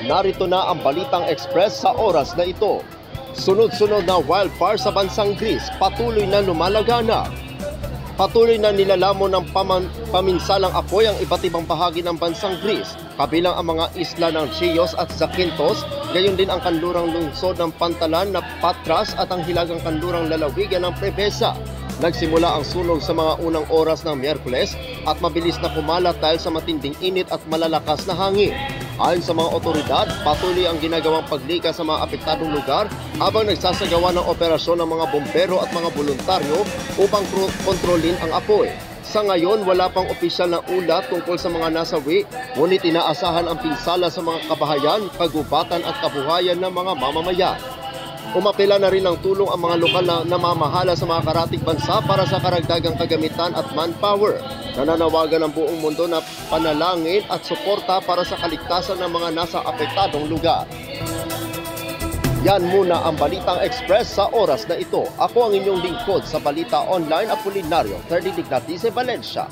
Narito na ang Balitang Express sa oras na ito. Sunod-sunod na wildfire sa bansang Greece patuloy na lumalagana. Patuloy na nilalamon ng paminsalang apoy ang iba't ibang bahagi ng bansang Greece, kabilang ang mga isla ng Chios at Zakynthos, gayon din ang kanlurang lungsod ng Pantalan na Patras at ang hilagang kanlurang lalawigan ng Preveza. Nagsimula ang sunog sa mga unang oras ng Miyerkules at mabilis na kumalat dahil sa matinding init at malalakas na hangin. Ayon sa mga otoridad, patuloy ang ginagawang paglikas sa mga apektadong lugar habang nagsasagawa ng operasyon ng mga bombero at mga voluntaryo upang kontrolin ang apoy. Sa ngayon, wala pang opisyal na ulat tungkol sa mga nasawi, ngunit inaasahan ang pinsala sa mga kabahayan, kagubatan at kabuhayan ng mga mamamayan. Umapela na rin ng tulong ang mga lokal na namamahala sa mga karatig bansa para sa karagdagang kagamitan at manpower. Nananawagan ng buong mundo na panalangin at suporta para sa kaligtasan ng mga nasa apektadong lugar. Yan muna ang Balitang Express sa oras na ito. Ako ang inyong lingkod sa Balita Online, Apolinario, 30 Valencia.